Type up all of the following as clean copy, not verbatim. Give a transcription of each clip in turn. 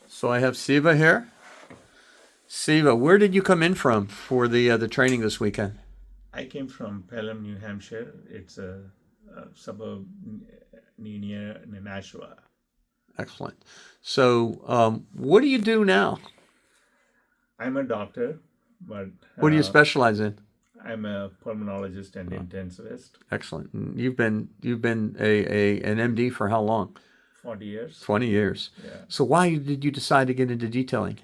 So I have Siva here. Siva, where did you come in from for the training this weekend? I came from Pelham, New Hampshire. It's a suburb near Nashua. Excellent. So, what do you do now? I'm a doctor, but What do you specialize in? I'm a pulmonologist and intensivist. Excellent. And you've been an MD for how long? 40 years. 20 years. Yeah. So why did you decide to get into detailing?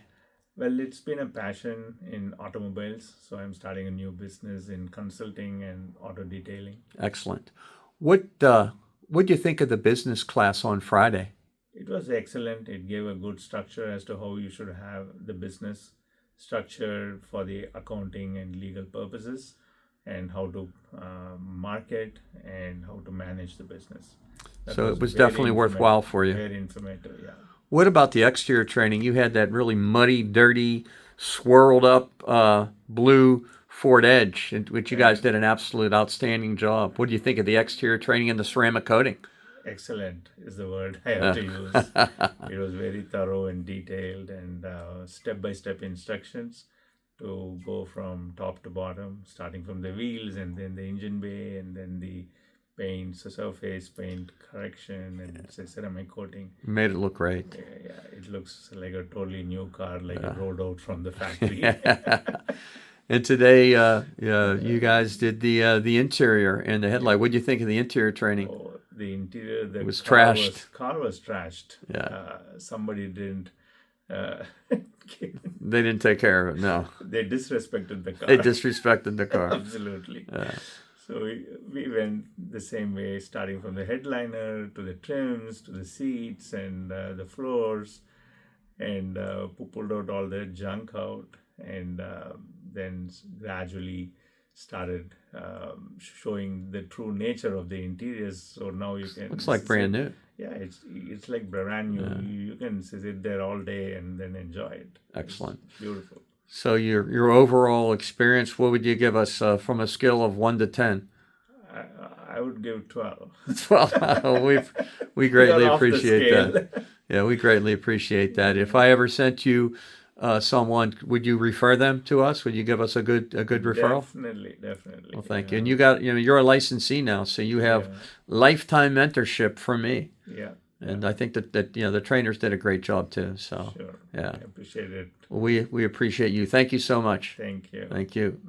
Well, it's been a passion in automobiles, so I'm starting a new business in consulting and auto detailing. Excellent. What what do you think of the business class on Friday? It was excellent. It gave a good structure as to how you should have the business structure for the accounting and legal purposes, and how to market and how to manage the business. That So it was very definitely worthwhile for you. Very informative, yeah. What about the exterior training? You had that really muddy, dirty, swirled up blue Ford Edge, which you guys did an absolute outstanding job. What do you think of the exterior training and the ceramic coating? Excellent is the word I have to use. It was very thorough and detailed, and step-by-step instructions to go from top to bottom, starting from the wheels and then the engine bay and then the paint, so surface paint correction and ceramic coating. Made it look great. Yeah, it looks like a totally new car, like it rolled out from the factory. And today, you guys did the interior and the headlight. What do you think of the interior training? Oh, the interior, the It was car trashed. car was trashed. Yeah. Somebody didn't. They didn't take care of it. No, They disrespected the car. they disrespected the car. Absolutely. Yeah. So we went the same way, starting from the headliner to the trims to the seats and the floors, and pulled out all the junk out, and then gradually started showing the true nature of the interiors. So now you can Looks like brand new. Yeah, it's like brand new. You can sit there all day and then enjoy it. Excellent. It's beautiful. So your overall experience, what would you give us from a scale of 1 to 10? I would give 12. Well, we We greatly are off the appreciate scale. that. Yeah, we greatly appreciate that. If I ever sent you someone, would you refer them to us? Would you give us a good referral? Definitely. Well, thank you. And you're a licensee now, so you have lifetime mentorship from me. Yeah. And I think that the trainers did a great job too. So Sure. yeah, I appreciate it. we appreciate you. Thank you so much. Thank you. Thank you.